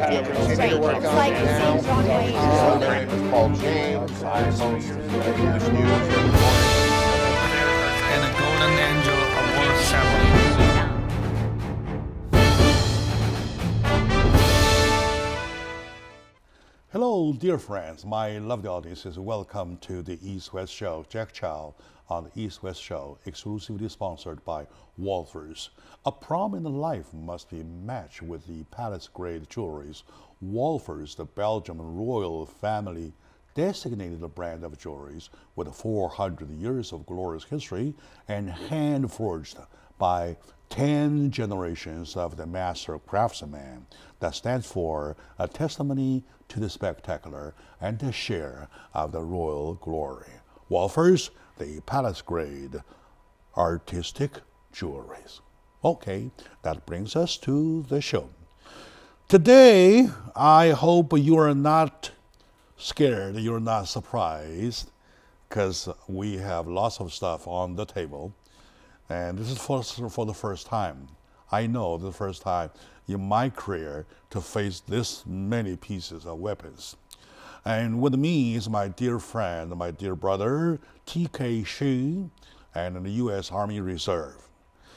acting straight. It's like the same John Wayne. My name is Paul James. I host English News here in the morning. And a Golden Angel Award ceremony. Hello, dear friends. My lovely audiences, welcome to the East-West Show. Jack Chow on the East-West Show, exclusively sponsored by Wolfers. A prominent life must be matched with the palace-grade jewelries. Wolfers, the Belgian royal family designated brand of jewelries with 400 years of glorious history and hand-forged by 10 generations of the master craftsman. That stands for a testimony to the spectacular and a share of the royal glory. Wolfers, the palace-grade artistic jewelries. Okay, that brings us to the show. Today, I hope you are not scared, you're not surprised, because we have lots of stuff on the table. And this is for the first time. I know the first time in my career to face this many pieces of weapons. And with me is my dear friend, my dear brother, TK Shi, and the U.S. Army Reserve.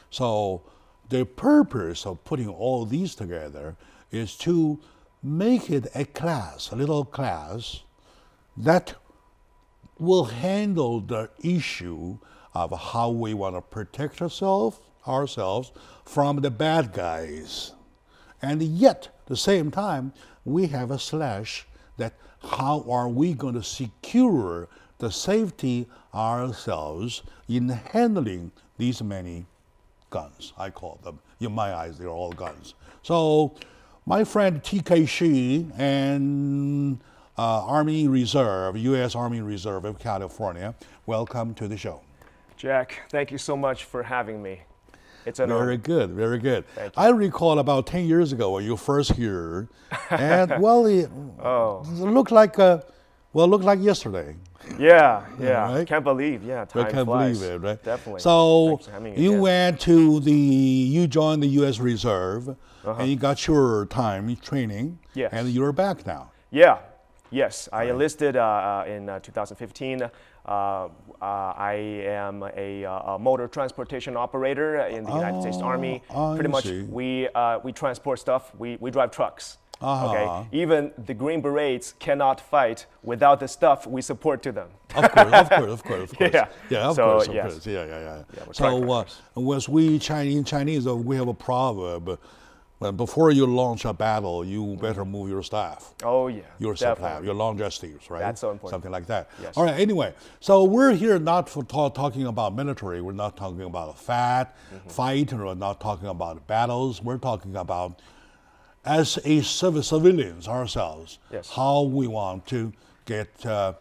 So the purpose of putting all these together is to make it a class, a little class, that will handle the issue of how we want to protect ourselves from the bad guys. And yet, at the same time, we have a slash that how are we going to secure the safety ourselves in handling these many guns, I call them. In my eyes, they're all guns. So my friend TK Shi and Army Reserve, U.S. Army Reserve of California, welcome to the show. Jack, thank you so much for having me. It's an honor. Very good, very good. Thank you. I recall about 10 years ago when you first here, and well, it looked like yesterday. Yeah, yeah. Right? Can't believe, yeah, time I can't flies. believe it, right? Definitely. So you you joined the U.S. Reserve, and you got your time training, yes. and you're back now. Yeah, yes. I enlisted in 2015. I am a motor transportation operator in the United States Army. Pretty much, we transport stuff. We drive trucks. Okay. Even the Green Berets cannot fight without the stuff we support to them. Of course. Yeah. Yeah, of course. Yeah. So, as we Chinese, we have a proverb. When before you launch a battle, you better move your staff. Oh yeah, your staff, your logistics, right? That's so important. Something like that. Yes. All right. Anyway, so we're here not for talking about military. We're not talking about a fight, or we're not talking about battles. We're talking about as a civilians ourselves, yes. how we want to get to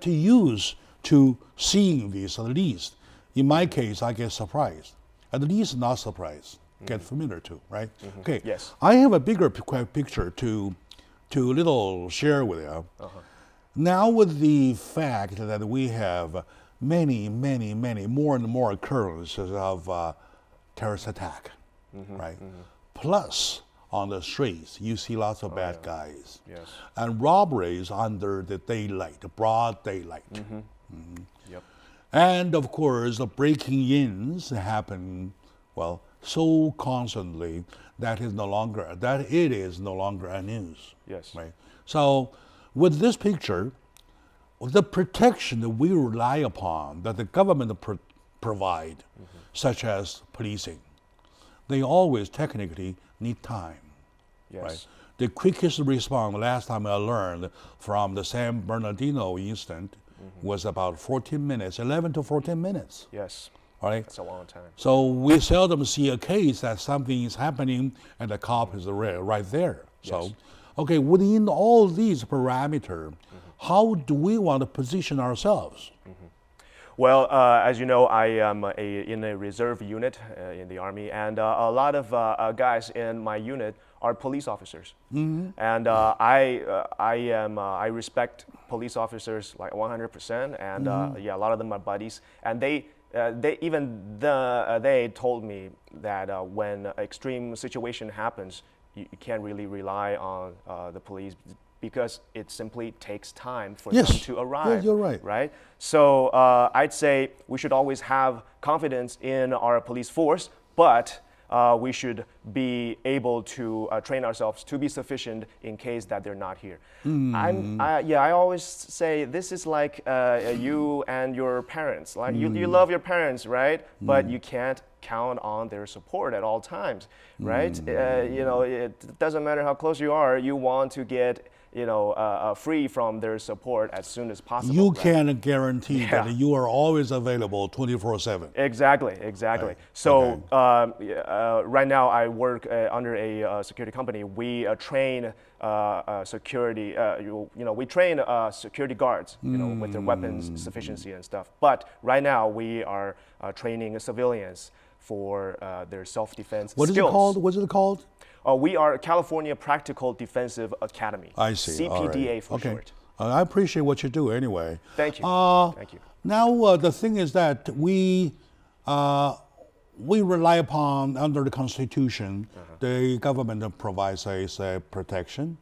use to seeing this at least. In my case, I get surprised. At least not surprised. Get familiar to, right? Okay. Yes. I have a bigger picture to little share with you. Now, with the fact that we have many more and more occurrences of terrorist attack, right? Plus, on the streets, you see lots of bad guys. Yes. And robberies under the daylight, broad daylight. Yep. And of course, the breaking-ins happen, well, so constantly that it is no longer a news. Yes. Right. So, with this picture, the protection that we rely upon, that the government provide, such as policing, they always technically need time. Yes. Right. The quickest response, last time I learned from the San Bernardino incident, was about 14 minutes, 11 to 14 minutes. Yes. Right? That's a long time. So we seldom see a case that something is happening and the cop is right there. Yes. So, okay, within all these parameters, how do we want to position ourselves? Well, as you know, I am in a reserve unit in the Army, and a lot of guys in my unit are police officers. And I respect police officers like 100%, and yeah, a lot of them are buddies, and they told me that when extreme situation happens, you can't really rely on the police because it simply takes time for Yes. them to arrive. Yeah, you're right. Right? So I'd say we should always have confidence in our police force, but we should be able to train ourselves to be sufficient in case that they're not here. I always say this is like you and your parents. Like you love your parents, right? But you can't count on their support at all times, right? It doesn't matter how close you are. You want to get free from their support as soon as possible. You right? can't guarantee that you are always available 24/7. Exactly. Right. So right now I work under a security company. We train security. We train security guards, with their weapons sufficiency and stuff. But right now we are training civilians for their self-defense What is skills. it called? What is it called? We are California Practical Defensive Academy. I see. All CPDA right. for Okay. short. I appreciate what you do anyway. Thank you. Thank you. Now, the thing is that we rely upon, under the Constitution, the government provides us a protection,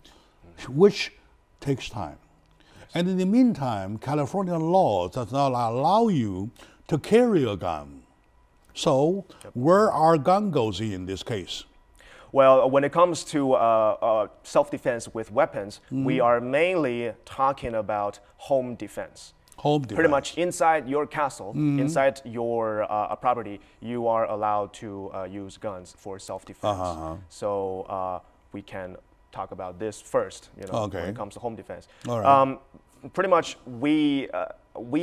which takes time. And in the meantime, California law does not allow you to carry a gun. So, where our gun goes in this case? Well, when it comes to self-defense with weapons, we are mainly talking about home defense. Home defense. Pretty much inside your castle, inside your property, you are allowed to use guns for self-defense. So we can talk about this first, when it comes to home defense. All right. Pretty much, we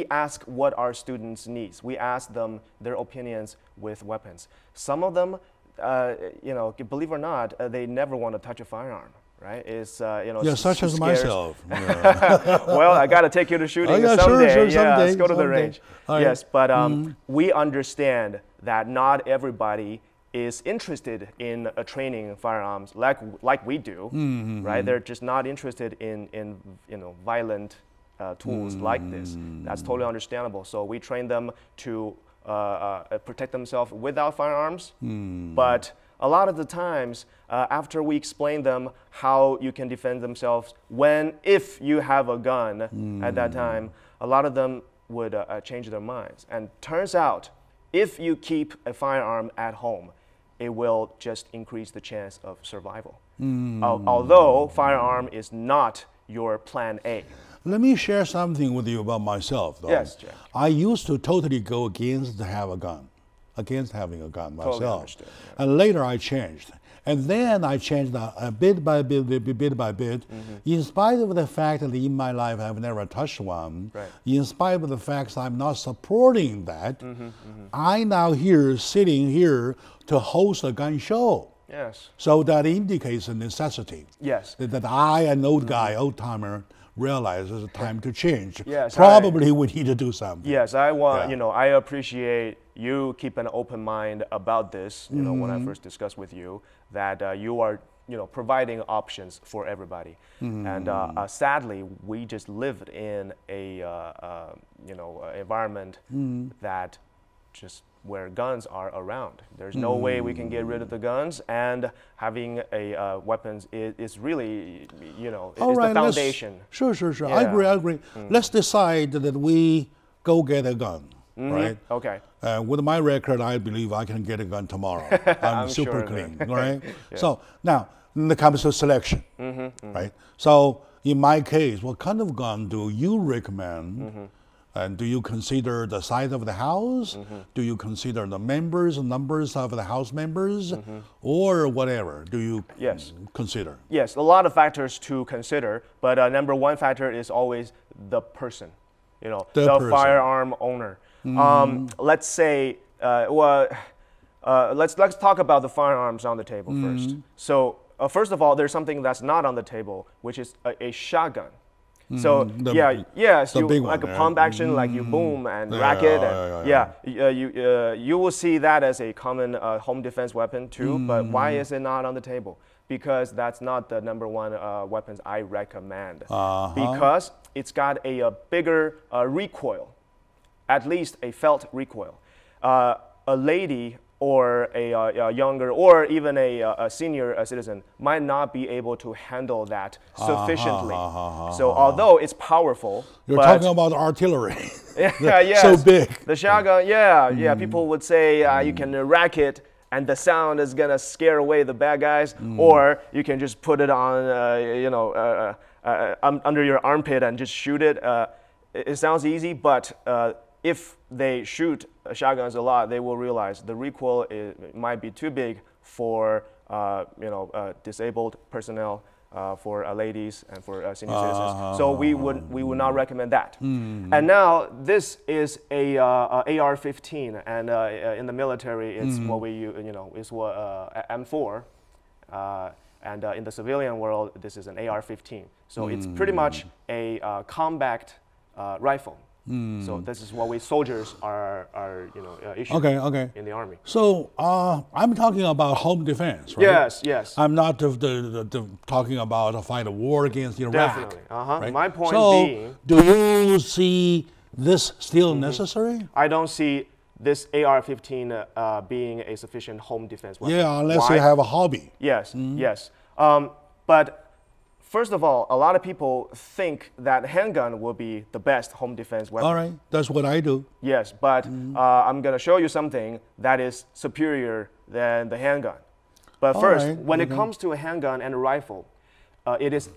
ask what our students need. We ask them their opinions with weapons. Some of them, believe it or not, they never want to touch a firearm. Right? It's such as scares. myself. Yeah. Well, I got to take you to shooting yeah, someday. sure, Yeah, someday, let's go to the someday. range. All right. Yes, but we understand that not everybody is interested in training firearms like we do. Right? They're just not interested in violent tools like this. That's totally understandable. So we train them to protect themselves without firearms, but a lot of the times, after we explain them how you can defend themselves if you have a gun at that time, a lot of them would change their minds. And turns out, if you keep a firearm at home, it will just increase the chance of survival. Although firearm is not your plan A. Let me share something with you about myself, though. Yes, Jack. I used to totally go against against having a gun myself. Totally understood, yeah. And later I changed. And then I changed bit by bit, in spite of the fact that in my life I've never touched one, Right. in spite of the fact I'm not supporting that, I now sitting here to host a gun show. Yes. So that indicates a necessity. Yes. That I, an old guy, old-timer, realize it's time to change. Yes, Probably we need to do something. Yes, I want, Yeah. I appreciate you keep an open mind about this, when I first discussed with you, that you are, providing options for everybody. And sadly, we just lived in a, environment that just where guns are around. There's no way we can get rid of the guns, and having a weapons is really, All is right, the foundation. Sure. Yeah. I agree. Let's decide that we go get a gun, right? Okay. With my record, I believe I can get a gun tomorrow. I'm super sure of clean, it. all right? Yeah. So now, when it comes to selection, right? So in my case, what kind of gun do you recommend? And do you consider the size of the house? Do you consider the numbers of the house members? Or whatever do you consider? Yes, a lot of factors to consider, but number one factor is always the person, the person. firearm owner. Let's say, let's talk about the firearms on the table first. So first of all, there's something that's not on the table, which is a shotgun. So so big like one, a pump action, like you boom and rack it. You will see that as a common home defense weapon too. But why is it not on the table? Because that's not the number one weapons I recommend. Because it's got a bigger recoil, at least a felt recoil. A lady or a younger or even a senior citizen might not be able to handle that sufficiently. So although it's powerful, you're talking about artillery. Yeah, so big. The shotgun, yeah. People would say you can rack it, and the sound is gonna scare away the bad guys, or you can just put it on, under your armpit and just shoot it. It sounds easy, but if they shoot shotguns a lot, they will realize the recoil might be too big for disabled personnel, for ladies and for senior citizens. So we would not recommend that. And now this is a AR-15, and in the military it's what we is what M4, and in the civilian world this is an AR-15. So it's pretty much a combat rifle. So this is what we soldiers are issued in the army. So I'm talking about home defense, right? Yes. I'm not talking about a fight a war against Iraq. Definitely. Right? My point being, do you see this still necessary? I don't see this AR-15 being a sufficient home defense weapon. Yeah, unless you have a hobby. Yes, yes. But first of all, a lot of people think that handgun will be the best home defense weapon. All right, that's what I do. Yes, but I'm going to show you something that is superior than the handgun. But first, when it comes to a handgun and a rifle, it is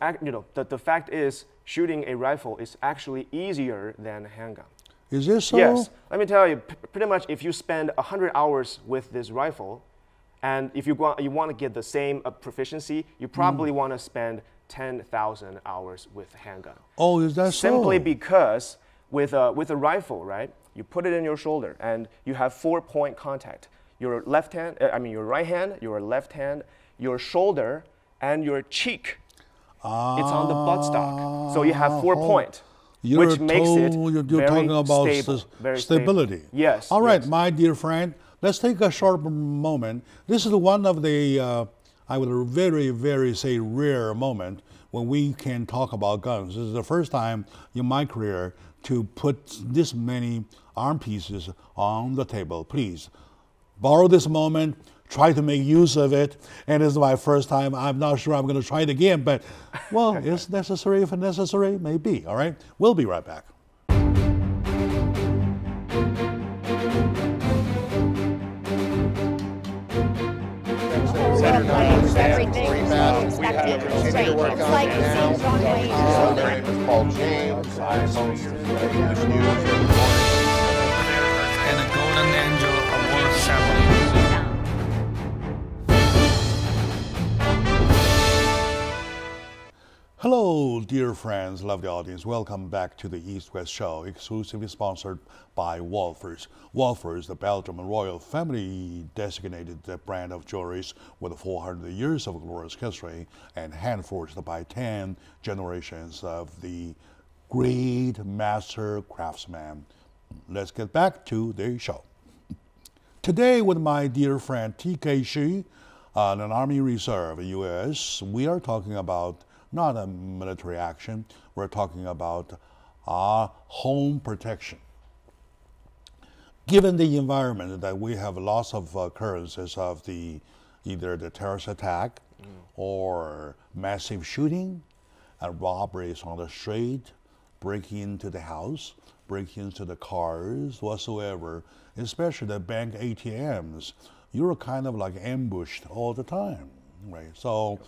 the fact is shooting a rifle is actually easier than a handgun. Is this so? Yes. Let me tell you, pretty much if you spend 100 hours with this rifle, and if you want to get the same proficiency, you probably want to spend 10,000 hours with a handgun. Oh, is that Simply because with a rifle, right, you put it in your shoulder and you have 4-point contact. Your left hand, your right hand, your left hand, your shoulder, and your cheek. It's on the buttstock. So you have 4-point, which makes it you're talking about stable, very stability. Stable. Yes. All right, yes. my dear friend, let's take a short moment. This is one of the I would very, very say rare moment when we can talk about guns. This is the first time in my career to put this many arm pieces on the table. Please borrow this moment, try to make use of it. And this is my first time. I'm not sure I'm going to try it again, but well, it's necessary if necessary, maybe. All right, we'll be right back. Everything expected, straight. It's like the same wrong way. My name is Paul James. I host English News every morning. And a golden angel award ceremony. Hello, dear friends, lovely audience. Welcome back to the East-West Show, exclusively sponsored by Wolfers. Wolfers, the Belgian royal family designated brand of jewelries with 400 years of glorious history and hand-forged by 10 generations of the great master craftsman. Let's get back to the show. Today, with my dear friend TK Shi, an Army Reserve, U.S., we are talking about not a military action, we're talking about home protection. Given the environment that we have lots of occurrences of either the terrorist attack or massive shooting and robberies on the street, breaking into the house, breaking into the cars, whatsoever, especially the bank ATMs, you're kind of like ambushed all the time, right? So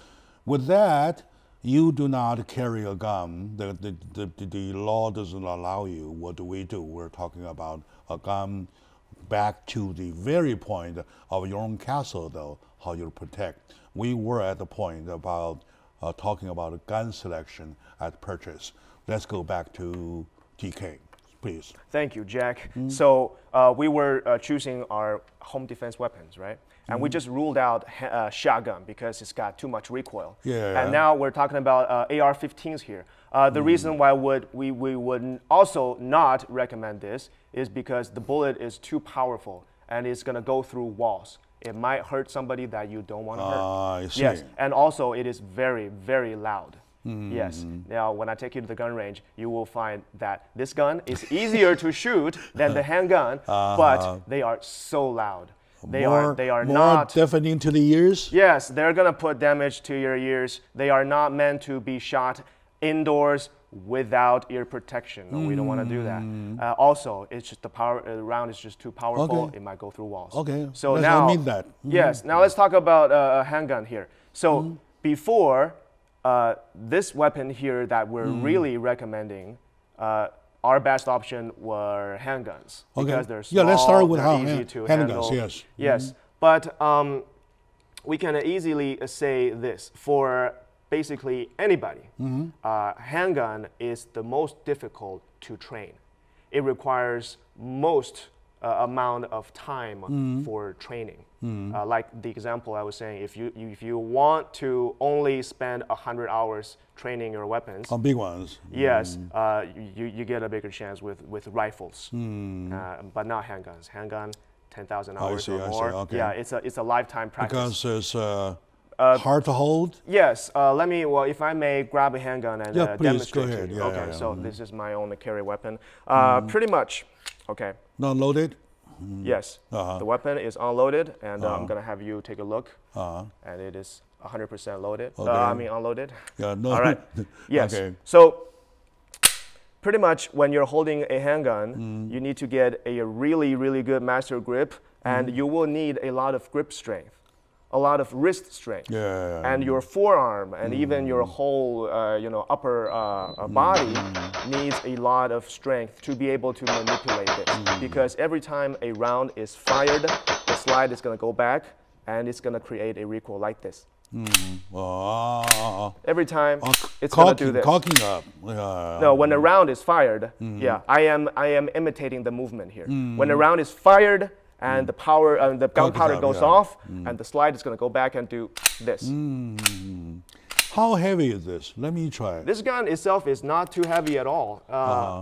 with that, you do not carry a gun. The law doesn't allow you. What do? We're talking about a gun back to the very point of your own castle, though, how you protect. We were at the point about talking about gun selection at purchase. Let's go back to TK, please. Thank you, Jack. So we were choosing our home defense weapons, right? And we just ruled out shotgun because it's got too much recoil. Yeah. And now we're talking about AR-15s here. The reason why we would also not recommend this is because the bullet is too powerful and it's going to go through walls. It might hurt somebody that you don't want to hurt. I see. Yes, and also it is very, very loud. Yes. Now, when I take you to the gun range, you will find that this gun is easier to shoot than the handgun, but they are so loud. They are more not deafening to the ears. Yes, they're gonna put damage to your ears. They are not meant to be shot indoors without ear protection. No, we don't want to do that. Also, it's just the round is just too powerful. Okay. It might go through walls. Okay. So Let's now, admit that. yes. Now let's talk about a handgun here. So before this weapon here that we're really recommending, our best option were handguns because they're small, let's start with easy to handle. Handguns. Yes. Yes, but we can easily say this for basically anybody. Handgun is the most difficult to train. It requires most amount of time for training. Like the example I was saying, if you want to only spend 100 hours training your weapons, On big ones. yes, you get a bigger chance with rifles, but not handguns. Handgun, 10,000 hours or more. Okay. Yeah, it's a lifetime practice. Because it's hard to hold. Yes, if I may grab a handgun and Yeah, please, demonstrate go ahead. to you. Yeah, Okay, yeah. so this is my own carry weapon. Pretty much, okay. Not loaded. Yes, the weapon is unloaded, and I'm gonna have you take a look, and it is 100% loaded. Unloaded. Yeah, no. All right. Yes. Okay. So pretty much when you're holding a handgun, you need to get a really, really good master grip, and you will need a lot of grip strength, a lot of wrist strength, and your forearm, and even your whole, upper body needs a lot of strength to be able to manipulate this. Because every time a round is fired, the slide is going to go back, and it's going to create a recoil like this. Every time it's going to do this. Cocking up. No, when a round is fired, I am imitating the movement here. When a round is fired and the gunpowder goes off, and the slide is going to go back and do this. How heavy is this? Let me try. This gun itself is not too heavy at all.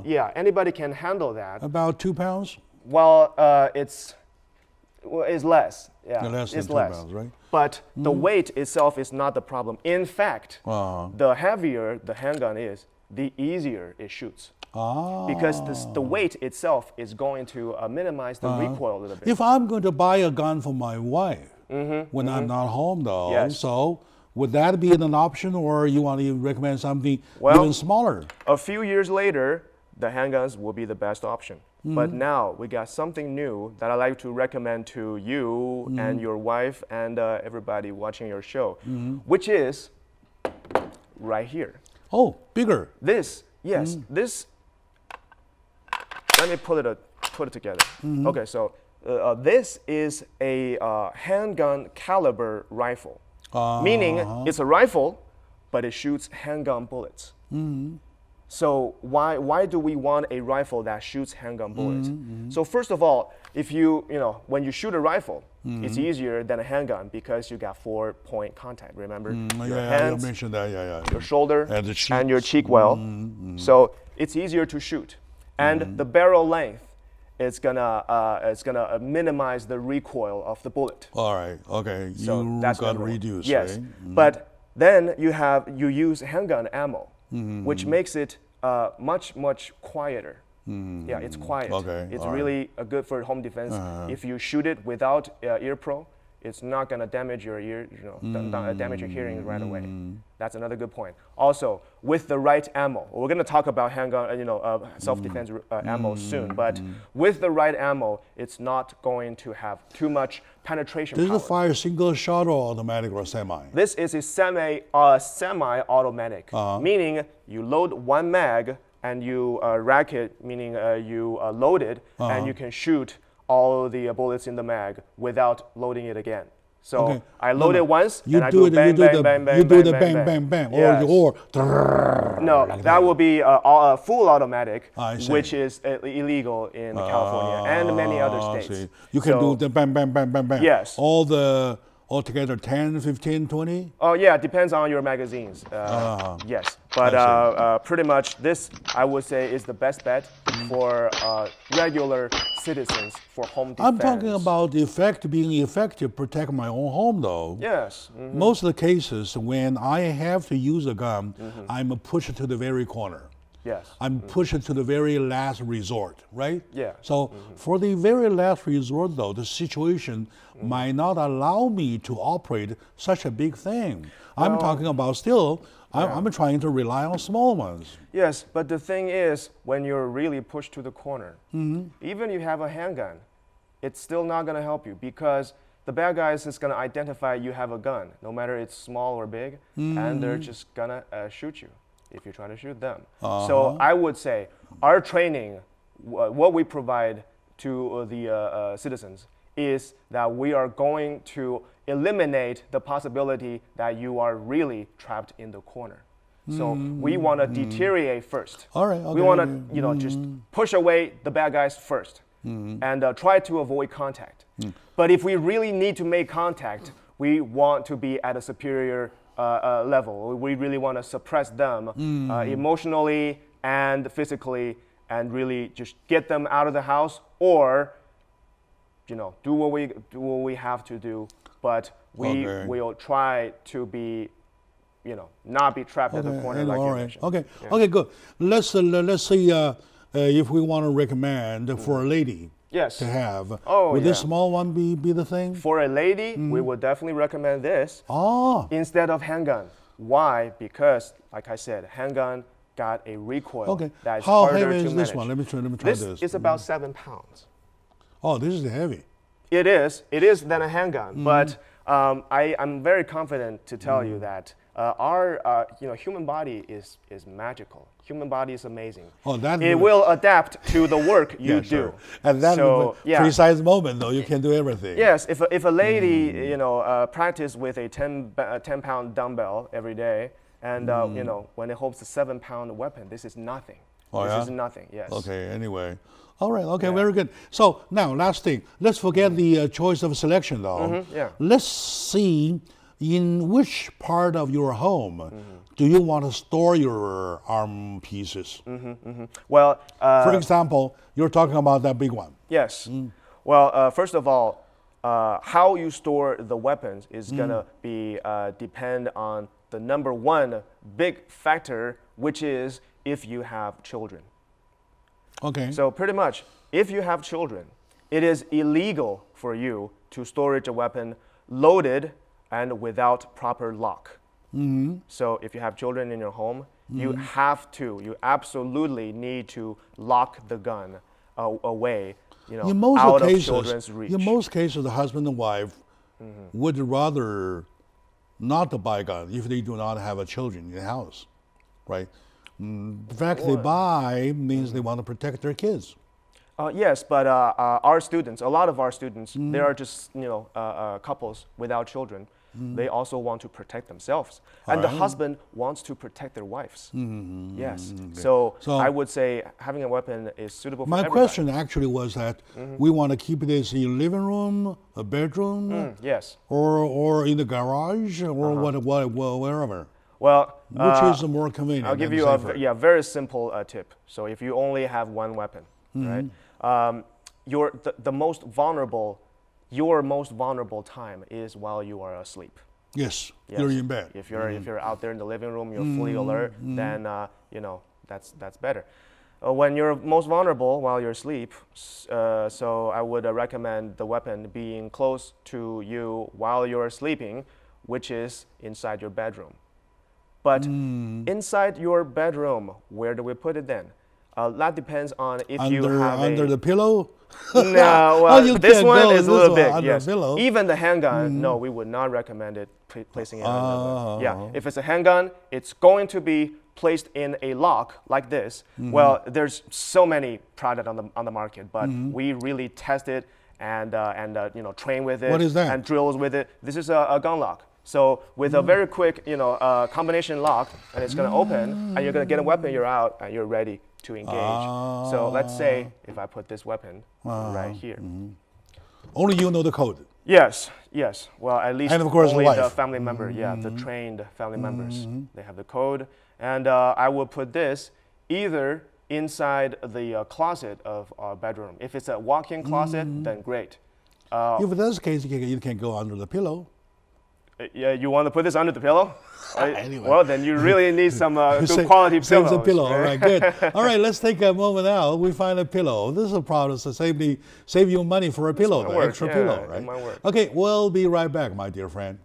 Yeah, anybody can handle that. About 2 pounds? Well, it's less. Yeah, Less than it's 2 less. pounds, right? But the weight itself is not the problem. In fact, the heavier the handgun is, the easier it shoots. Because the weight itself is going to minimize the recoil a little bit. If I'm going to buy a gun for my wife when I'm not home, though, so would that be an option, or you want to recommend something even smaller? A few years later, the handguns will be the best option. But now we got something new that I'd like to recommend to you and your wife and everybody watching your show, which is right here. Oh, bigger. This, yes, this. Let me put it together. Okay, so this is a handgun caliber rifle, meaning it's a rifle, but it shoots handgun bullets. So why do we want a rifle that shoots handgun bullets? So first of all, if when you shoot a rifle, it's easier than a handgun because you got 4-point contact. Remember, your hands, you mentioned that, your shoulder, and your cheek well. So it's easier to shoot, and the barrel length is gonna minimize the recoil of the bullet. All right. Okay. So you that's got to number one. reduce. Yes, right? but then you use handgun ammo, which makes it much quieter. Yeah, it's quiet. Okay, it's all really good for home defense. If you shoot it without ear pro, it's not gonna damage your ear, damage your hearing right away. That's another good point. Also, with the right ammo, we're gonna talk about handgun, self-defense ammo soon. But with the right ammo, it's not going to have too much penetration Does power. it fire single shot or automatic or semi? This is a semi-automatic, meaning you load one mag and you rack it, meaning you load it, and you can shoot all the bullets in the mag without loading it again. So I load it once, and I do bang, bang, bang, bang, you do the bang, bang, bang, bang, Yes. or No, that will be a full automatic, I see. which is illegal in California and many other states. See. You can do the bang, bang, bang, bang, bang. Yes. Altogether 10, 15, 20? Oh yeah, it depends on your magazines. Yes, but pretty much this I would say is the best bet for regular citizens for home defense. I'm talking about being effective, protect my own home though. Yes. Most of the cases when I have to use a gun, I'm pushed to the very corner. Yes. I'm pushing to the very last resort, right? Yeah. So for the very last resort, though, the situation might not allow me to operate such a big thing. I'm talking about still, I'm trying to rely on small ones. Yes, but the thing is, when you're really pushed to the corner, even you have a handgun, it's still not going to help you because the bad guys is going to identify you have a gun, no matter it's small or big, and they're just going to shoot you if you try to shoot them. So I would say our training, what we provide to the citizens is that we are going to eliminate the possibility that you are really trapped in the corner. So we want to deteriorate first. All right, okay. We want to, just push away the bad guys first and try to avoid contact. But if we really need to make contact, we want to be at a superior level. We really want to suppress them emotionally and physically and really just get them out of the house or do what we have to do, but we will try to be, not be trapped at the corner like you mentioned. Okay, okay, good. Let's see if we want to recommend for a lady to have. Would this small one be the thing? For a lady, we would definitely recommend this instead of handgun. Why? Because, like I said, handgun got a recoil that is How harder heavy to is manage. this one? Let me try This this. is about 7 pounds. Oh, this is heavy. It is than a handgun, but I'm very confident to tell you that our human body is magical. Human body is amazing. It will adapt to the work you do. Sure. At that precise moment, though, you can do everything. Yes, if a lady practice with a 10-pound dumbbell every day, and when it holds a 7-pound weapon, this is nothing. This is nothing. Yes. Okay. Anyway. All right. Okay. Very good. So now, last thing. Let's forget the choice of selection, though. Let's see in which part of your home do you want to store your arm pieces. Well, for example, you're talking about that big one. Yes. Well, first of all, how you store the weapons is gonna be depend on the number one big factor, which is if you have children. Okay. So pretty much, if you have children, it is illegal for you to store a weapon loaded and without proper lock. So if you have children in your home, you absolutely need to lock the gun away, out of children's reach. In most cases, the husband and wife would rather not to buy a gun if they do not have a children in the house, right? The fact they buy means they want to protect their kids. Yes, but our students, a lot of our students, they are just couples without children. They also want to protect themselves, and the husband wants to protect their wives. Yes, so I would say having a weapon is suitable for everybody. My question actually was that we want to keep this in living room, a bedroom, yes, or in the garage, or wherever. Well, which is more convenient? I'll give you a very simple tip. So if you only have one weapon, right, your most vulnerable time is while you are asleep. Yes, you're in bed. If you're out there in the living room, you're fully alert, then that's better. When you're most vulnerable while you're asleep, so I would recommend the weapon being close to you while you're sleeping, which is inside your bedroom. But inside your bedroom, where do we put it then? That depends on if you have under the pillow. No, well, this one is a little big. Yes. Pillow. Even the handgun, no, we would not recommend it placing it under. Yeah, if it's a handgun, it's going to be placed in a lock like this. Well, there's so many products on the market, but we really test it and train with it. What is that? And drills with it. This is a gun lock. So with a very quick, combination lock, and it's going to open, and you're going to get a weapon, you're out, and you're ready to engage. So let's say if I put this weapon right here. Only you know the code. Yes, yes. Well, at least and of course only the family member, the trained family members. They have the code. And I will put this either inside the closet of our bedroom. If it's a walk-in closet, then great. If that's the case, you can go under the pillow. Yeah, you want to put this under the pillow? Anyway. Well, then you really need some good quality pillows. Save the pillow. Right? All right, good. All right, let's take a moment out. We find a pillow. This is a problem. So save you money for a pillow, the extra pillow, right? It might work. Okay, we'll be right back, my dear friend.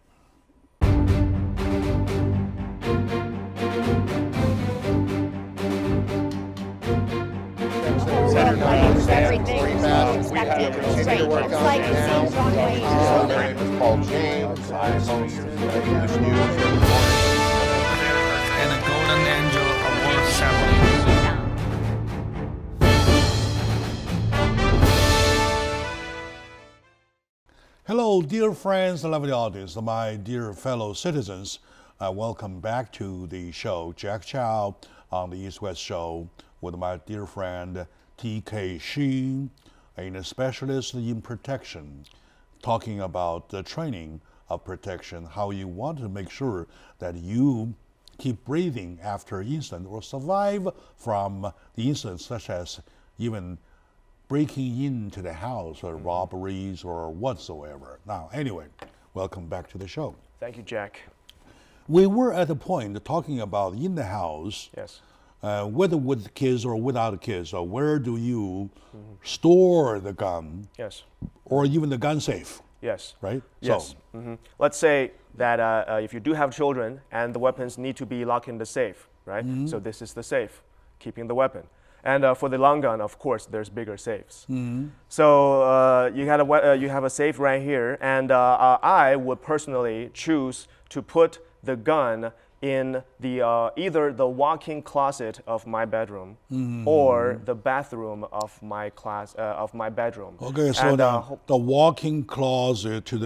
Everything inspected, straight. It's like the same runway. My name is Paul James. I host English News here in And a golden angel award ceremony. Hello, dear friends and lovely audience, my dear fellow citizens. Welcome back to the show, Jack Chow on the East-West Show with my dear friend TK Shi, a specialist in protection, talking about the training of protection, how you want to make sure that you keep breathing after incident or survive from the incidents such as even breaking into the house or robberies or whatsoever. Now, anyway, welcome back to the show. Thank you, Jack. We were at the point talking about in the house, Yes. whether with kids or without kids, or where do you store the gun, Yes. or even the gun safe, Yes. right? Yes. So, Let's say that if you do have children and the weapons need to be locked in the safe, right? So this is the safe, keeping the weapon. And for the long gun, of course, there's bigger safes. So you have a safe right here, and I would personally choose to put the gun in the either the walk-in closet of my bedroom or the bathroom of my bedroom. okay, so the walk-in closet to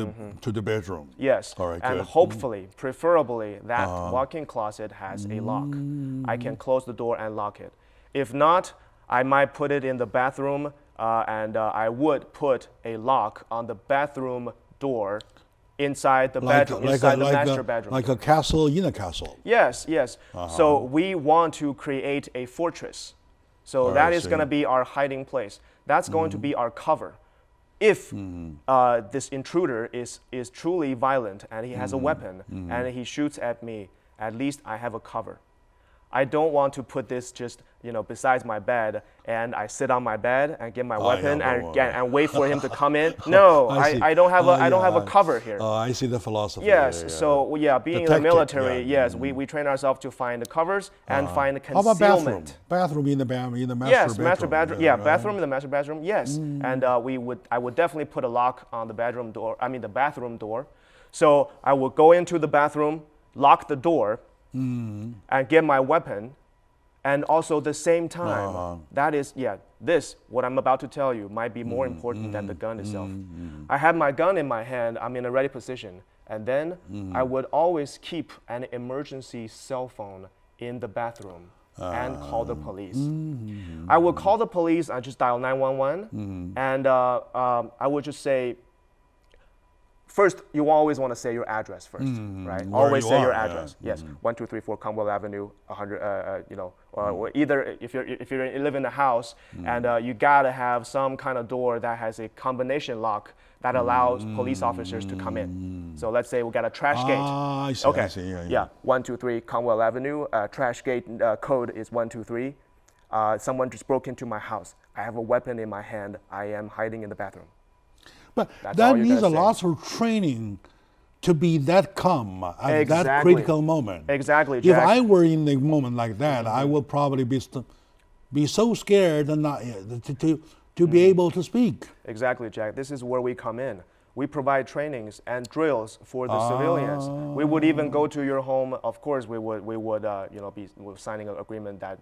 the bedroom. Yes. All right, and good. hopefully, preferably, that walk-in closet has a lock. I can close the door and lock it. If not, I might put it in the bathroom, and I would put a lock on the bathroom door inside the bedroom, inside the master bedroom. Like a castle in a castle. Yes, yes. So we want to create a fortress. So that is going to be our hiding place. That's going to be our cover. If this intruder is truly violent and he has a weapon and he shoots at me, at least I have a cover. I don't want to put this just besides my bed and I sit on my bed and get my weapon and wait for him to come in. No, I don't have a cover here. I see the philosophy. Yes, so being in the military, yes, we train ourselves to find the covers and find the concealment. How about bathroom? Bathroom in the master yes, bedroom. Master bedroom. Yeah, bathroom in the master bedroom. Yes, and I would definitely put a lock on the bedroom door. I mean the bathroom door. So I would go into the bathroom, lock the door, and get my weapon, and also at the same time, that is, this, what I'm about to tell you, might be more important than the gun itself. I have my gun in my hand, I'm in a ready position, and then I would always keep an emergency cell phone in the bathroom and call the police. I would call the police, I just dial 911, and I would just say, first, you always want to say your address first, right? Always say your address. Yes, 1234 Conwell Avenue, 100. Or either if you live in a house and you gotta have some kind of door that has a combination lock that allows police officers to come in. So let's say we got a trash gate. I see. Okay. I see. Yeah. 123 Conwell Avenue. Trash gate code is 123. Someone just broke into my house. I have a weapon in my hand. I am hiding in the bathroom. But That's that all you needs a gotta say. lot of training to be that calm at that Exactly. critical moment. Exactly, If Jack. I were in a moment like that, I would probably be so scared and not to be able to speak. Exactly, Jack. This is where we come in. We provide trainings and drills for the civilians. We would even go to your home. Of course, we would be signing an agreement that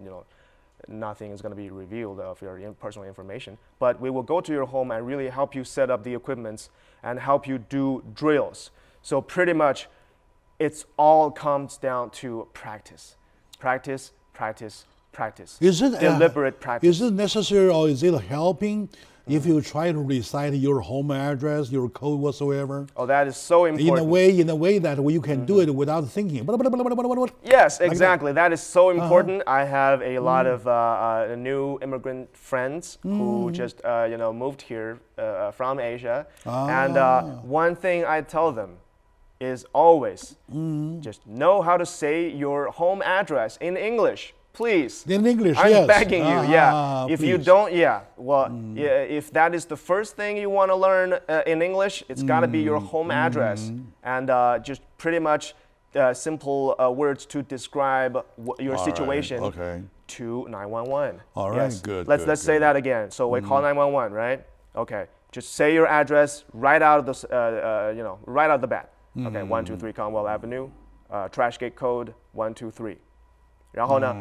nothing is going to be revealed of your personal information. But we will go to your home and really help you set up the equipments and help you do drills. So pretty much, it's all comes down to practice, practice, practice, practice. Is it deliberate practice? Is it necessary or is it helping if you try to recite your home address, your code whatsoever? Oh, that is so important. In a way that you can do it without thinking. Yes, exactly. That is so important. I have a lot of new immigrant friends who just moved here from Asia, and one thing I tell them, is always just know how to say your home address in English. Please. In English, I'm yes. begging you, yeah. If you please. don't, yeah. Well, yeah, if that is the first thing you want to learn in English, it's got to be your home address. And just pretty much simple words to describe your situation to 911. All right, yes. good. Let's say that again. So we call 911, right? Okay. Just say your address right out of the, right out the bat. Okay, 123 Conwell Avenue, trash gate code 123. 然后呢,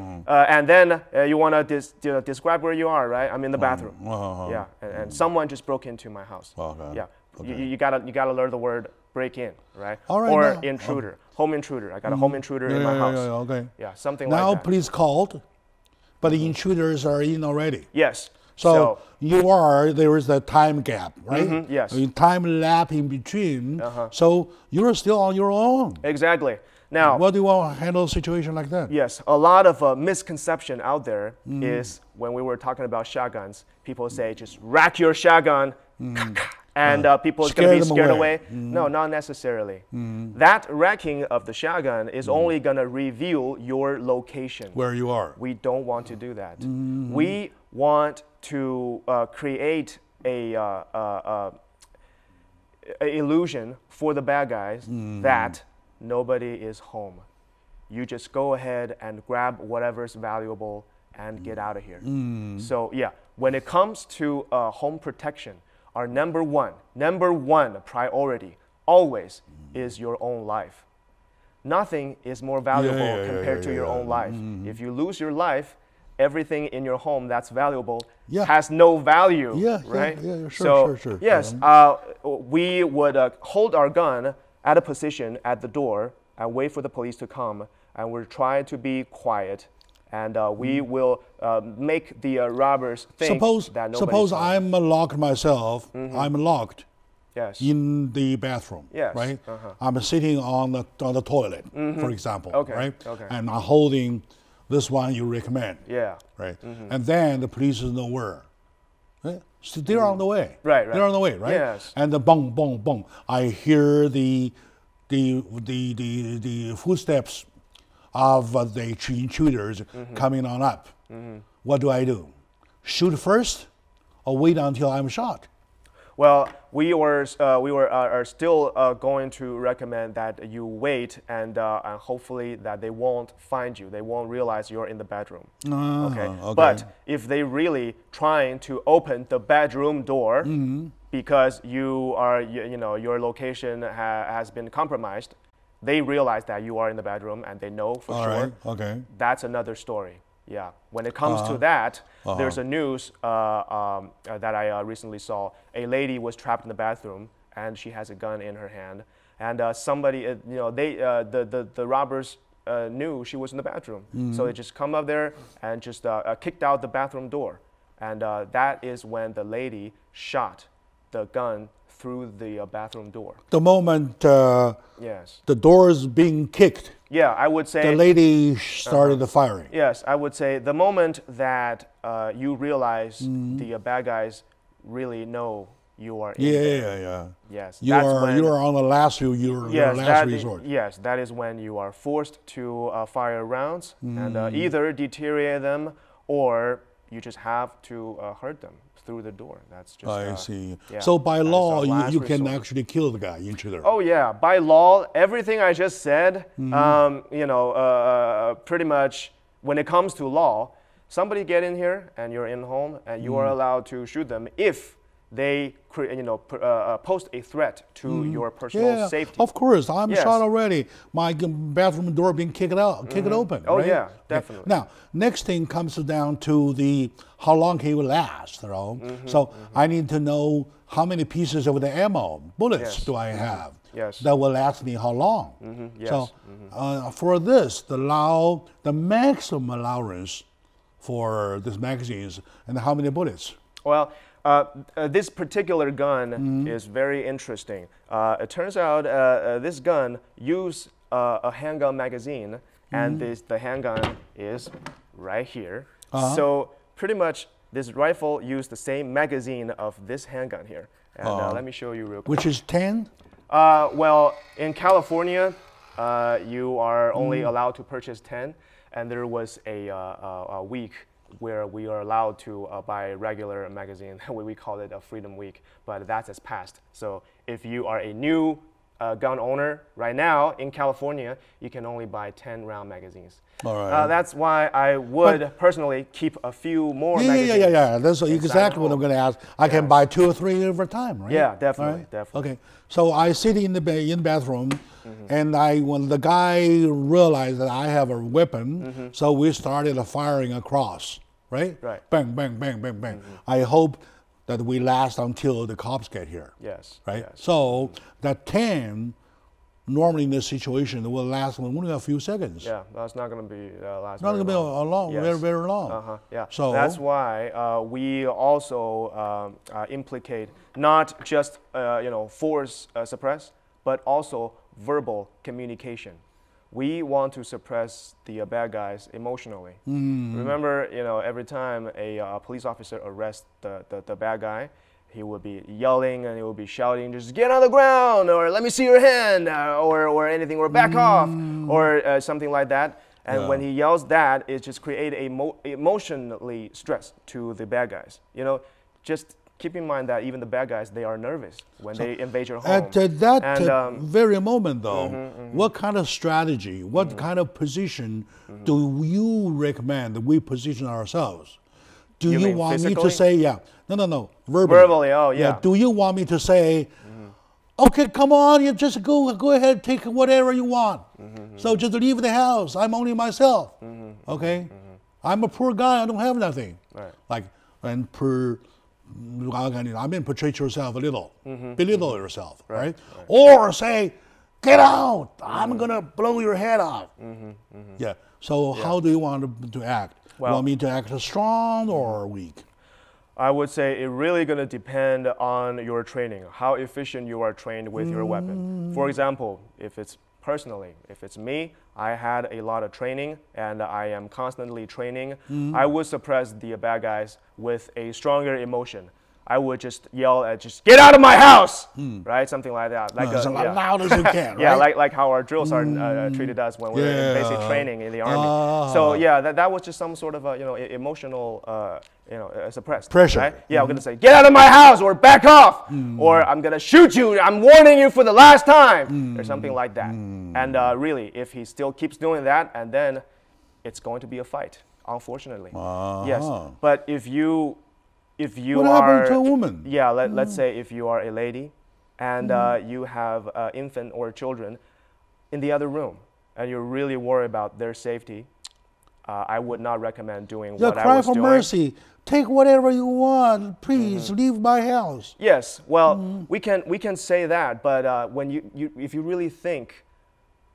and then you want to describe where you are, right? I'm in the bathroom. Yeah, and someone just broke into my house. Yeah, you gotta learn the word break in, right? All right, or now, intruder, home intruder. I got a home intruder in my house. Yeah, something now, like that. Now police called, but the intruders are in already. Yes. So there is a time gap, right? Yes. Time lap in between. So you're still on your own. Exactly. Now, what do you want to handle a situation like that? Yes, a lot of misconception out there is when we were talking about shotguns, people say just rack your shotgun and people are going to be scared away. No, not necessarily. That racking of the shotgun is only going to reveal your location. Where you are. We don't want to do that. We want to create a illusion for the bad guys that nobody is home. You just go ahead and grab whatever's valuable and get out of here. So yeah, when it comes to home protection, our number one priority always is your own life. Nothing is more valuable compared to your own life. If you lose your life, everything in your home that's valuable has no value, right? Sure. Yes, we would hold our gun at a position at the door and wait for the police to come, and we're trying to be quiet, and we will make the robbers think that nobody's Suppose home. I'm locked myself. I'm locked in the bathroom, right? I'm sitting on the toilet, for example, right? And I'm holding this one you recommend, right? And then the police is nowhere. Right? So they're on the way. They're on the way, right? Yes. And the bong, bong, bong. I hear the footsteps of the intruders coming on up. What do I do? Shoot first, or wait until I'm shot? Well, we are still going to recommend that you wait and hopefully that they won't find you. They won't realize you're in the bedroom. Okay. But if they really trying to open the bedroom door because you are, your location has been compromised, they realize that you are in the bedroom and they know for sure. That's another story. Yeah, when it comes to that, there's a news that I recently saw. A lady was trapped in the bathroom, and she has a gun in her hand. And somebody, the robbers knew she was in the bathroom, so they just come up there and just kicked out the bathroom door. And that is when the lady shot the gun through the bathroom door. The moment the door is being kicked, I would say the lady started the firing. Yes, I would say the moment that you realize the bad guys really know you are in there. Yes, you are on the last resort. Yes, that is when you are forced to fire rounds and either deteriorate them or you just have to hurt them through the door. That's just. I see. So by law, you can actually kill the guy, intruder. Oh yeah, by law, everything I just said, pretty much when it comes to law, somebody get in here and you're in home and you are allowed to shoot them if they post a threat to your personal safety. Of course, I'm shot already. My bathroom door being kicked open. Oh right? Yeah, definitely. Now, next thing comes down to the how long can you last, you know? So I need to know how many pieces of the ammo, bullets do I have that will last me how long. So for this, the maximum allowance for these magazines and how many bullets? Well, this particular gun is very interesting. It turns out this gun uses a handgun magazine, and the handgun is right here. So pretty much this rifle used the same magazine of this handgun here. And let me show you real quick. Which is 10? Well, in California, you are only allowed to purchase 10, and there was a week where we are allowed to buy regular magazine. We call it a Freedom Week, but that has passed. So if you are a new gun owner right now in California, you can only buy 10 round magazines. All right. That's why I would personally keep a few more magazines. Yeah. That's exactly what I'm going to ask. I can buy 2 or 3 over time, right? Yeah, definitely, Right? definitely. Okay. So I sit in the bathroom, and when the guy realized that I have a weapon, so we started firing across, right? Right. Bang, bang, bang, bang, bang. I hope that we last until the cops get here. Yes. Right? Yes. So that 10, normally in this situation, it will last only a few seconds. Yeah, that's not going to be last. Not going to be Yes. very, very long. Yeah. So that's why we also implicate not just force suppress, but also verbal communication. We want to suppress the bad guys emotionally. Remember, every time a police officer arrests the bad guy, he would be yelling and he would be shouting, just get on the ground, or let me see your hand, or anything, or back off, or something like that. And when he yells that, it just creates emotionally stress to the bad guys. Just keep in mind that even the bad guys, they are nervous when they invade your home. At that very moment, though, what kind of strategy, what kind of position do you recommend that we position ourselves? Do you want me to say, no, verbally? Verbally, oh, yeah. Do you want me to say, okay, come on, you just go ahead, take whatever you want. So just leave the house. I'm only myself. Okay? I'm a poor guy. I don't have nothing. Right. I mean, portray yourself a little, belittle yourself, right? Or say, get out, I'm gonna blow your head off. Yeah, so how do you want to act? Well, want me to act strong or weak? I would say it really gonna depend on your training, how efficient you are trained with your weapon. For example, if it's me, I had a lot of training and I am constantly training, I would suppress the bad guys with a stronger emotion. I would just yell at just get out of my house, right? Something like that. Like as loud as you can, right? Yeah, like how our drill sergeant treated us when we were in basic training in the army. So yeah, that was just some sort of emotional suppressed pressure. Right? Yeah, I'm gonna say get out of my house or back off, or I'm gonna shoot you. I'm warning you for the last time, or something like that. And really, if he still keeps doing that, and then it's going to be a fight, unfortunately. Yes, but if you what are happened to a woman? Yeah, let's say if you are a lady and you have infant or children in the other room and you're really worried about their safety, I would not recommend doing what I was doing. Cry for mercy. Take whatever you want. Please leave my house. Yes, well, we can say that, but when if you really think,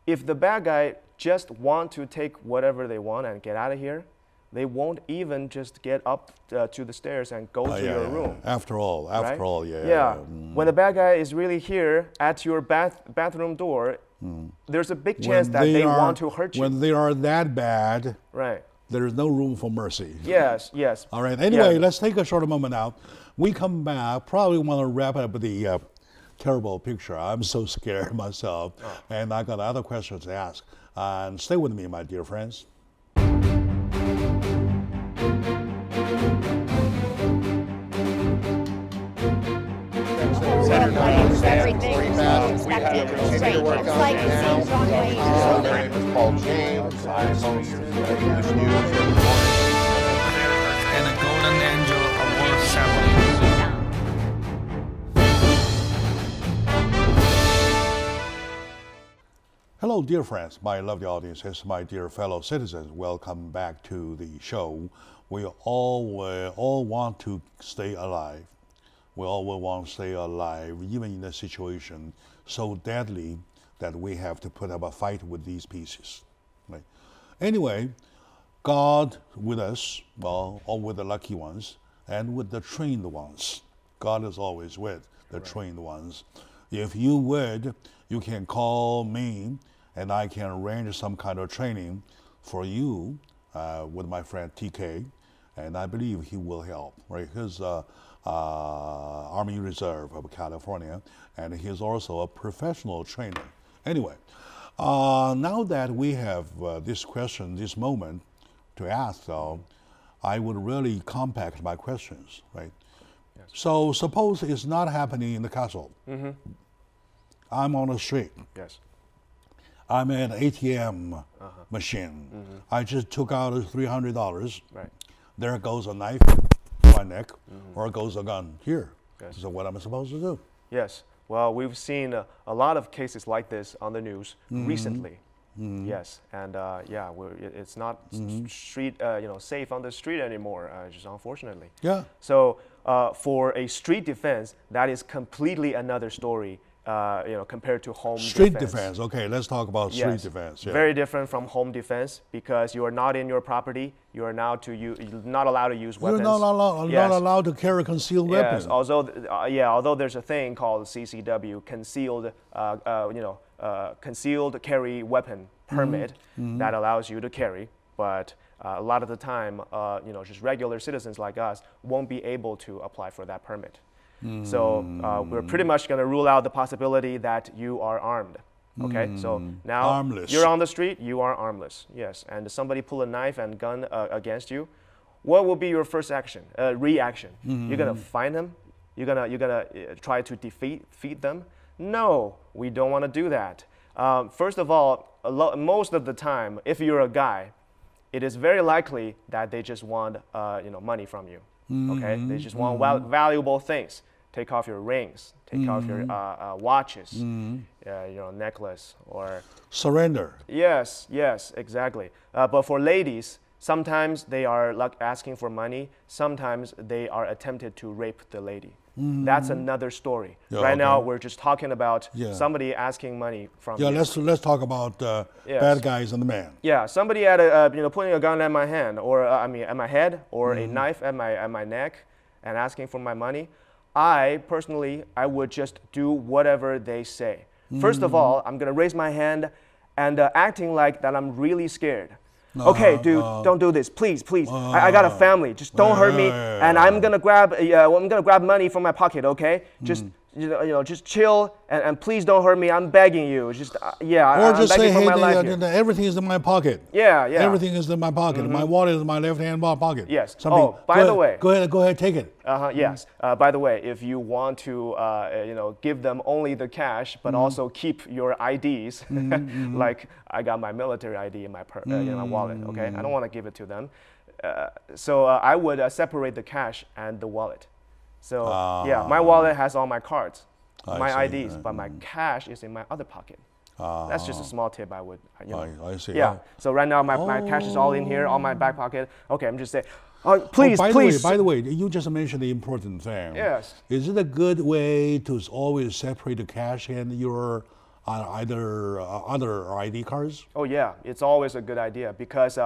if the bad guy just want to take whatever they want and get out of here, they won't even just get up to the stairs and go to your room. After all, yeah. When the bad guy is really here at your bathroom door, there's a big chance that they want to hurt you. When they are that bad, right, there is no room for mercy. Yes. All right. Anyway, let's take a short moment now. We come back. Probably want to wrap up the terrible picture. I'm so scared myself, and I got other questions to ask. And stay with me, my dear friends. Everything expected, straight. It's like it seems wrong way. It's called James. I'm host of this news. And a golden angel award ceremony. Hello, dear friends, my lovely audiences, my dear fellow citizens. Welcome back to the show. We all want to stay alive. We all will want to stay alive, even in a situation so deadly that we have to put up a fight with these pieces. Right? Anyway, God with us, well, all with the lucky ones, and with the trained ones. God is always with the trained ones. If you would, you can call me, and I can arrange some kind of training for you with my friend TK, and I believe he will help, right? His Army Reserve of California, and he's also a professional trainer. Anyway, now that we have this question, this moment to ask, though, I would really compact my questions, right? Yes. So suppose it's not happening in the castle. Mm-hmm. I'm on the street. Yes. I'm at an ATM machine. Mm-hmm. I just took out $300. Right. There goes a knife in my neck, or goes a gun here. Yes. So what am I supposed to do? Yes. Well, we've seen a lot of cases like this on the news recently. Yes, and yeah, it's not street, safe on the street anymore. Just unfortunately. Yeah. So for a street defense, that is completely another story. Compared to home street defense. Okay, let's talk about street defense. Yeah. Very different from home defense because you are not in your property. You are now you're not allowed to use weapons. You're not allowed to carry concealed weapons. Although there's a thing called CCW, concealed carry weapon permit that allows you to carry, but a lot of the time, just regular citizens like us won't be able to apply for that permit. So we're pretty much going to rule out the possibility that you are armed. Okay, so now armless. You're on the street, you are armless. Yes, and somebody pull a knife and gun against you. What will be your first reaction? You're going to find them? You're gonna try to defeat them? No, we don't want to do that. First of all, most of the time, if you're a guy, it is very likely that they just want money from you. Okay, they just want valuable things. Take off your rings, take off your watches, necklace, or surrender. Yes, exactly. But for ladies, sometimes they are asking for money. Sometimes they are attempted to rape the lady. That's another story. Right now, we're just talking about somebody asking money from you. Let's talk about bad guys and the man. Yeah, somebody at putting a gun at my hand, or at my head, or a knife at my neck, and asking for my money. I personally would just do whatever they say. First of all, I'm gonna raise my hand, and acting like that I'm really scared. Okay, dude, don't do this, please. I got a family. Just don't hurt me, and I'm gonna grab money from my pocket. Okay, just just chill, and please don't hurt me. I'm begging you. Just Or I'm just say, begging for my life hey, everything is in my pocket. Yeah. Everything is in my pocket. My wallet is in my left hand pocket. Yes. By the way. Go ahead, take it. Yes. By the way, if you want to, give them only the cash, but also keep your IDs, like I got my military ID in my my wallet. Okay, I don't want to give it to them. So I would separate the cash and the wallet. So my wallet has all my cards, my IDs, but my cash is in my other pocket. That's just a small tip I would, I see. Yeah. So right now my cash is all in here, all my back pocket. Okay, I'm just saying, please. By the way, you just mentioned the important thing. Yes. Is it a good way to always separate the cash and your other ID cards? Oh yeah, it's always a good idea because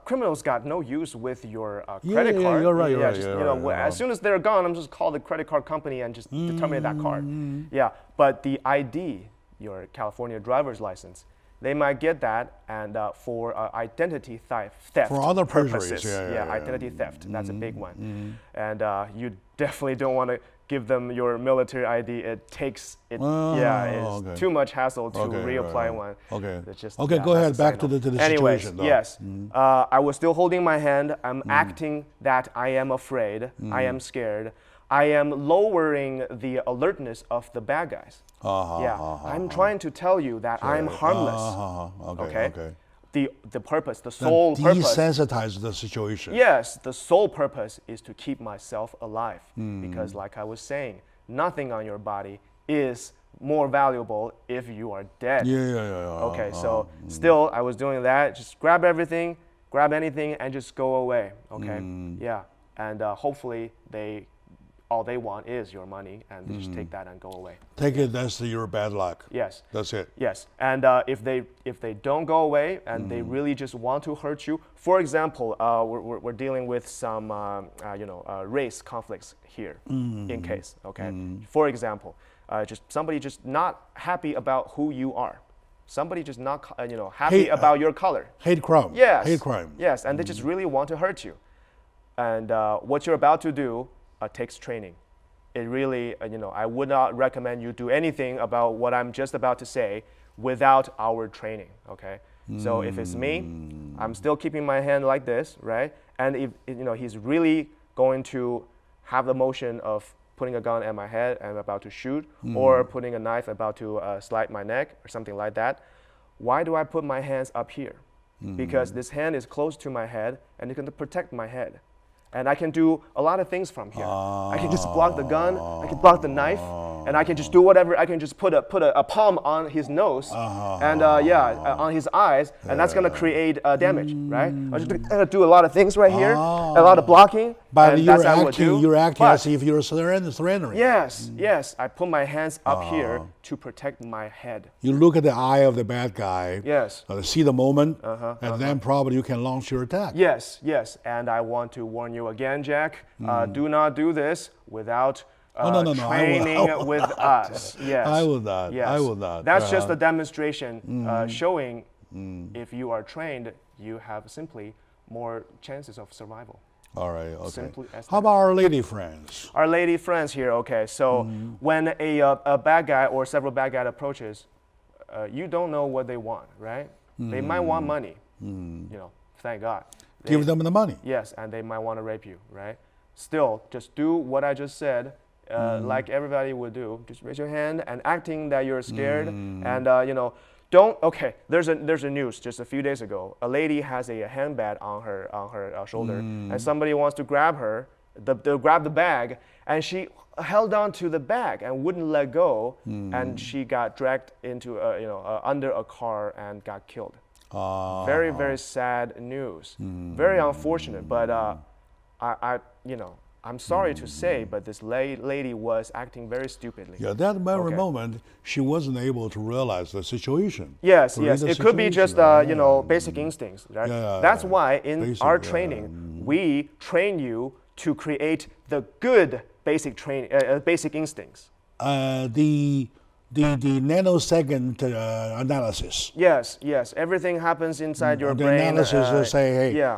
criminals got no use with your credit card. You're right. As soon as they're gone, I'm just call the credit card company and just terminate that card. Yeah, but the ID, your California driver's license, they might get that, and for identity theft for other purposes. Identity theft. That's a big one, and you definitely don't want to give them your military ID. It takes it's too much hassle to reapply one. Okay, go ahead. Back to the situation. Though. Yes. I was still holding my hand. I'm acting that I am afraid. I am scared. I am lowering the alertness of the bad guys. I'm trying to tell you that I'm harmless. Okay. The purpose, the sole purpose. Desensitize the situation. Yes, the sole purpose is to keep myself alive. Because like I was saying, nothing on your body is more valuable if you are dead. Okay, so still I was doing that. Just grab everything, grab anything, and just go away. Okay, and hopefully all they want is your money, and they just take that and go away. Take it, that's your bad luck. Yes. That's it. Yes, and if they don't go away and they really just want to hurt you, for example, we're dealing with some race conflicts here in case. Okay. For example, somebody just not happy about who you are. Somebody just not happy about your color. Hate crime. Yes. Hate crime. Yes, and they just really want to hurt you, and what you're about to do takes training. it really, I would not recommend you do anything about what I'm just about to say without our training, okay? So if it's me, I'm still keeping my hand like this, right? And if he's really going to have the motion of putting a gun at my head and about to shoot, or putting a knife about to slice my neck or something like that, why do I put my hands up here? Because this hand is close to my head and it can protect my head. And I can do a lot of things from here. I can just block the gun, I can block the knife, and I can just do whatever. I can just put a palm on his nose and on his eyes, and that's gonna create damage, right? I'm just gonna do a lot of things right here, a lot of blocking. But and you're acting as if you're surrendering. Yes, yes. I put my hands up here to protect my head. You look at the eye of the bad guy. Yes. See the moment, and then probably you can launch your attack. Yes, yes. And I want to warn you again, Jack. Do not do this without training with us. Yes. I will not. Yes. I will not. That's just a demonstration showing if you are trained, you have simply more chances of survival. All right, okay. Simply as How about our lady friends? Our lady friends here, okay. So when a bad guy or several bad guys approaches, you don't know what they want, right? They might want money, thank God. Give them the money. Yes, and they might want to rape you, right? Still, just do what I just said, like everybody would do. Just raise your hand and acting that you're scared, and don't. Okay, there's a news just a few days ago. A lady has a handbag on her shoulder, and somebody wants to grab her, grab the bag, and she held on to the bag and wouldn't let go, and she got dragged into under a car and got killed. Very, very sad news. Very unfortunate, but I'm sorry to say, but this lady was acting very stupidly. Yeah, that very moment, she wasn't able to realize the situation. Yes, yes. It could be just, basic instincts, right? That's why in our training, we train you to create the good basic instincts. The nanosecond analysis. Yes, yes. Everything happens inside your brain. The analysis will say, hey,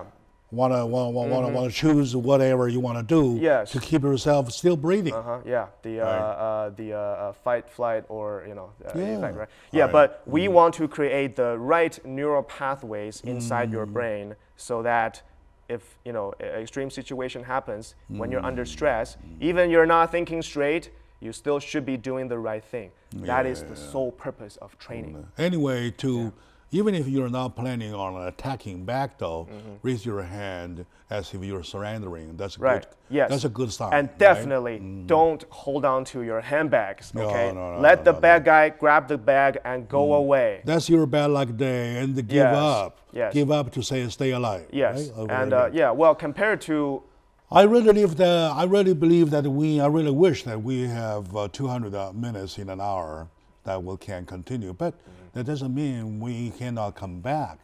want to choose whatever you want to do to keep yourself still breathing. Yeah, the fight, flight, or effect, right? Yeah, but we want to create the right neural pathways inside your brain so that if an extreme situation happens, when you're under stress, even you're not thinking straight, you still should be doing the right thing. That is the sole purpose of training. Anyway, even if you're not planning on attacking back, though, raise your hand as if you're surrendering. That's good. Yes. That's a good sign. And definitely don't hold on to your handbags. Okay. No, Let the bad guy grab the bag and go away. That's your bad luck day, and give up. Yes. Give up to stay alive. Yes. Right? And well, compared to. I really wish that we have 200 minutes in an hour that we can continue, but that doesn't mean we cannot come back.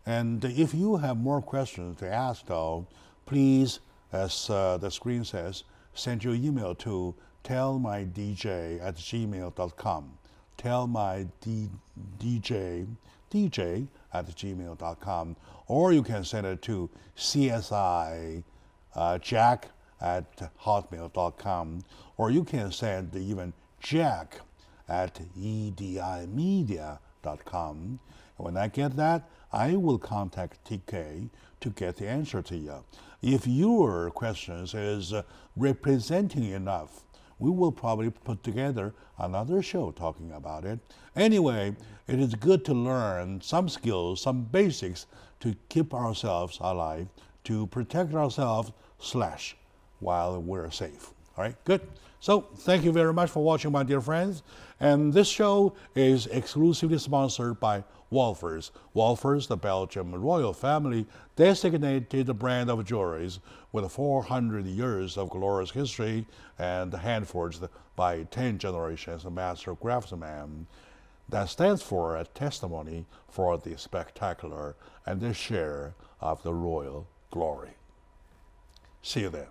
And if you have more questions to ask, though, please, as the screen says, send your email to tellmydj@gmail.com. tellmydj@gmail.com, or you can send it to CSI jack@hotmail.com, or you can send even jack@edimedia.com. When I get that, I will contact TK to get the answer to you. If your questions is representing enough, we will probably put together another show talking about it. Anyway, it is good to learn some skills, some basics to keep ourselves alive, to protect ourselves while we're safe. All right, good. So thank you very much for watching, my dear friends. And this show is exclusively sponsored by Wolfers. Wolfers, the Belgian royal family, designated brand of jewelries with 400 years of glorious history and hand-forged by 10 generations of master craftsmen. That stands for a testimony for the spectacular and the share of the royal glory. See you then.